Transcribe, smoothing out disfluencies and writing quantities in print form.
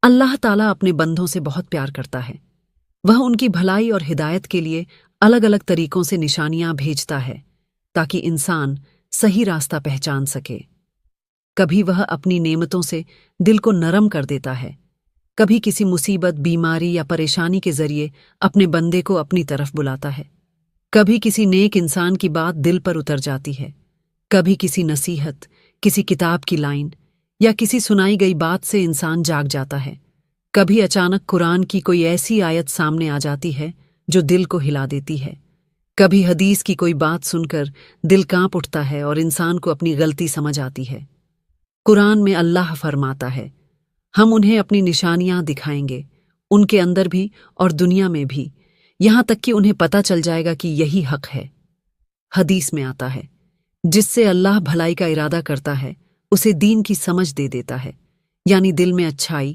اللہ تعالیٰ اپنے بندوں سے بہت پیار کرتا ہے۔ وہ ان کی بھلائی اور ہدایت کے لیے الگ الگ طریقوں سے نشانیاں بھیجتا ہے تاکہ انسان صحیح راستہ پہچان سکے۔ کبھی وہ اپنی نعمتوں سے دل کو نرم کر دیتا ہے، کبھی کسی مصیبت، بیماری یا پریشانی کے ذریعے اپنے بندے کو اپنی طرف بلاتا ہے۔ کبھی کسی نیک انسان کی بات دل پر اتر جاتی ہے، کبھی کسی نصیحت، کسی کتاب کی لائن یا کسی سنائی گئی بات سے انسان جاگ جاتا ہے۔ کبھی اچانک قرآن کی کوئی ایسی آیت سامنے آ جاتی ہے جو دل کو ہلا دیتی ہے۔ کبھی حدیث کی کوئی بات سن کر دل کانپ اٹھتا ہے اور انسان کو اپنی غلطی سمجھ آتی ہے۔ قرآن میں اللہ فرماتا ہے، ہم انہیں اپنی نشانیاں دکھائیں گے، ان کے اندر بھی اور دنیا میں بھی، یہاں تک کہ انہیں پتہ چل جائے گا کہ یہی حق ہے۔ حدیث میں آتا ہے، جس سے اللہ بھلائی کا ارادہ کرتا ہے اسے دین کی سمجھ دے دیتا ہے، یعنی دل میں اچھائی